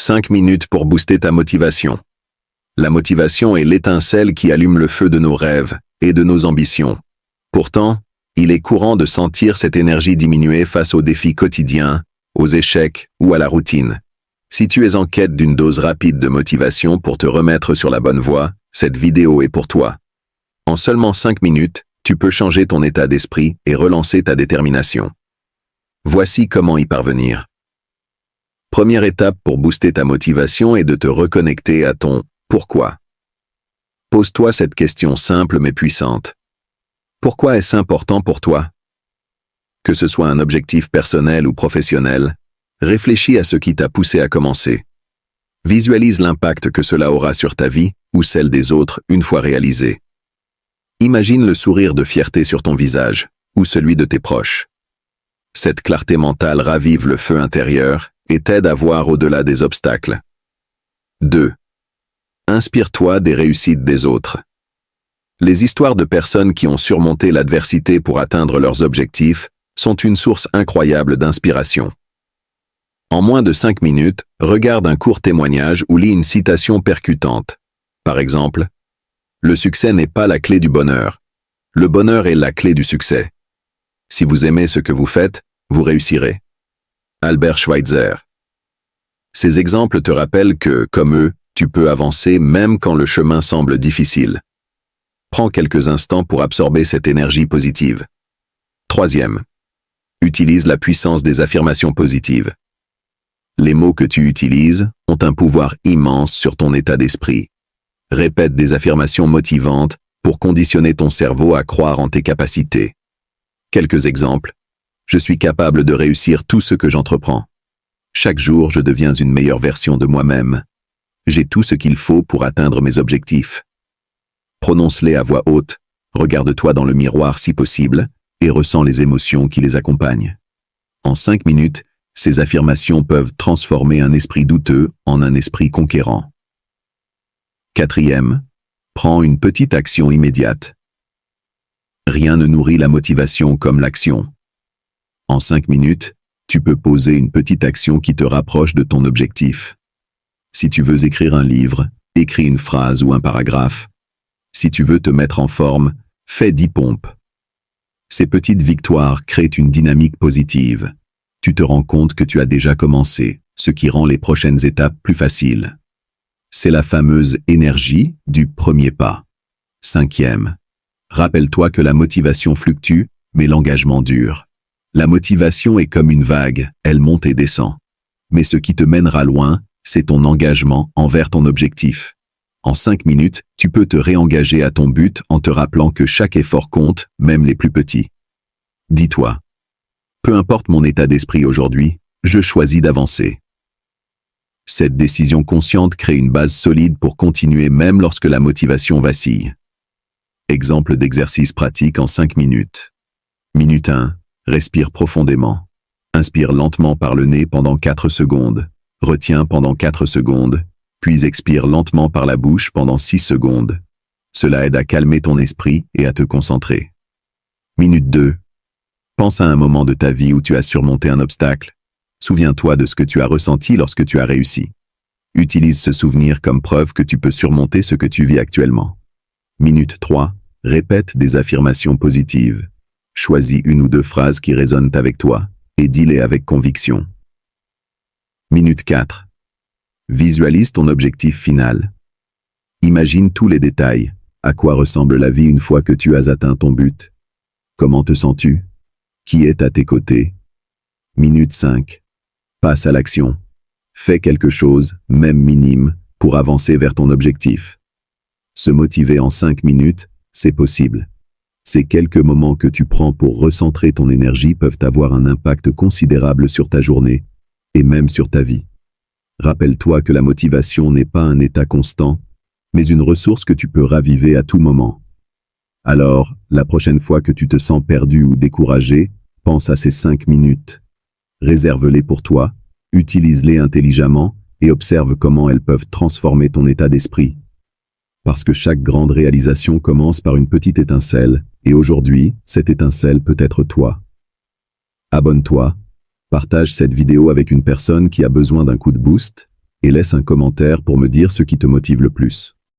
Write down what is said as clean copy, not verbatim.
5 minutes pour booster ta motivation. La motivation est l'étincelle qui allume le feu de nos rêves et de nos ambitions. Pourtant, il est courant de sentir cette énergie diminuer face aux défis quotidiens, aux échecs ou à la routine. Si tu es en quête d'une dose rapide de motivation pour te remettre sur la bonne voie, cette vidéo est pour toi. En seulement 5 minutes, tu peux changer ton état d'esprit et relancer ta détermination. Voici comment y parvenir. Première étape pour booster ta motivation est de te reconnecter à ton « pourquoi ». Pose-toi cette question simple mais puissante. Pourquoi est-ce important pour toi? Que ce soit un objectif personnel ou professionnel, réfléchis à ce qui t'a poussé à commencer. Visualise l'impact que cela aura sur ta vie ou celle des autres une fois réalisé. Imagine le sourire de fierté sur ton visage ou celui de tes proches. Cette clarté mentale ravive le feu intérieur et t'aide à voir au-delà des obstacles. 2. Inspire-toi des réussites des autres. Les histoires de personnes qui ont surmonté l'adversité pour atteindre leurs objectifs sont une source incroyable d'inspiration. En moins de 5 minutes, regarde un court témoignage ou lis une citation percutante. Par exemple, « Le succès n'est pas la clé du bonheur. Le bonheur est la clé du succès. Si vous aimez ce que vous faites, vous réussirez. » Albert Schweitzer. Ces exemples te rappellent que, comme eux, tu peux avancer même quand le chemin semble difficile. Prends quelques instants pour absorber cette énergie positive. 3. Utilise la puissance des affirmations positives. Les mots que tu utilises ont un pouvoir immense sur ton état d'esprit. Répète des affirmations motivantes pour conditionner ton cerveau à croire en tes capacités. Quelques exemples. Je suis capable de réussir tout ce que j'entreprends. Chaque jour, je deviens une meilleure version de moi-même. J'ai tout ce qu'il faut pour atteindre mes objectifs. Prononce-les à voix haute, regarde-toi dans le miroir si possible et ressens les émotions qui les accompagnent. En 5 minutes, ces affirmations peuvent transformer un esprit douteux en un esprit conquérant. 4. Prends une petite action immédiate. Rien ne nourrit la motivation comme l'action. En 5 minutes, tu peux poser une petite action qui te rapproche de ton objectif. Si tu veux écrire un livre, écris une phrase ou un paragraphe. Si tu veux te mettre en forme, fais 10 pompes. Ces petites victoires créent une dynamique positive. Tu te rends compte que tu as déjà commencé, ce qui rend les prochaines étapes plus faciles. C'est la fameuse énergie du premier pas. 5. Rappelle-toi que la motivation fluctue, mais l'engagement dure. La motivation est comme une vague, elle monte et descend. Mais ce qui te mènera loin, c'est ton engagement envers ton objectif. En 5 minutes, tu peux te réengager à ton but en te rappelant que chaque effort compte, même les plus petits. Dis-toi, peu importe mon état d'esprit aujourd'hui, je choisis d'avancer. Cette décision consciente crée une base solide pour continuer même lorsque la motivation vacille. Exemple d'exercice pratique en 5 minutes. Minute 1. Respire profondément. Inspire lentement par le nez pendant 4 secondes. Retiens pendant 4 secondes, puis expire lentement par la bouche pendant 6 secondes. Cela aide à calmer ton esprit et à te concentrer. Minute 2. Pense à un moment de ta vie où tu as surmonté un obstacle. Souviens-toi de ce que tu as ressenti lorsque tu as réussi. Utilise ce souvenir comme preuve que tu peux surmonter ce que tu vis actuellement. Minute 3. Répète des affirmations positives. Choisis 1 ou 2 phrases qui résonnent avec toi et dis-les avec conviction. Minute 4. Visualise ton objectif final. Imagine tous les détails. À quoi ressemble la vie une fois que tu as atteint ton but? Comment te sens-tu? Qui est à tes côtés? Minute 5. Passe à l'action. Fais quelque chose, même minime, pour avancer vers ton objectif. Se motiver en 5 minutes, c'est possible. Ces quelques moments que tu prends pour recentrer ton énergie peuvent avoir un impact considérable sur ta journée et même sur ta vie. Rappelle-toi que la motivation n'est pas un état constant, mais une ressource que tu peux raviver à tout moment. Alors, la prochaine fois que tu te sens perdu ou découragé, pense à ces 5 minutes. Réserve-les pour toi, utilise-les intelligemment et observe comment elles peuvent transformer ton état d'esprit. Parce que chaque grande réalisation commence par une petite étincelle, et aujourd'hui, cette étincelle peut être toi. Abonne-toi, partage cette vidéo avec une personne qui a besoin d'un coup de boost, et laisse un commentaire pour me dire ce qui te motive le plus.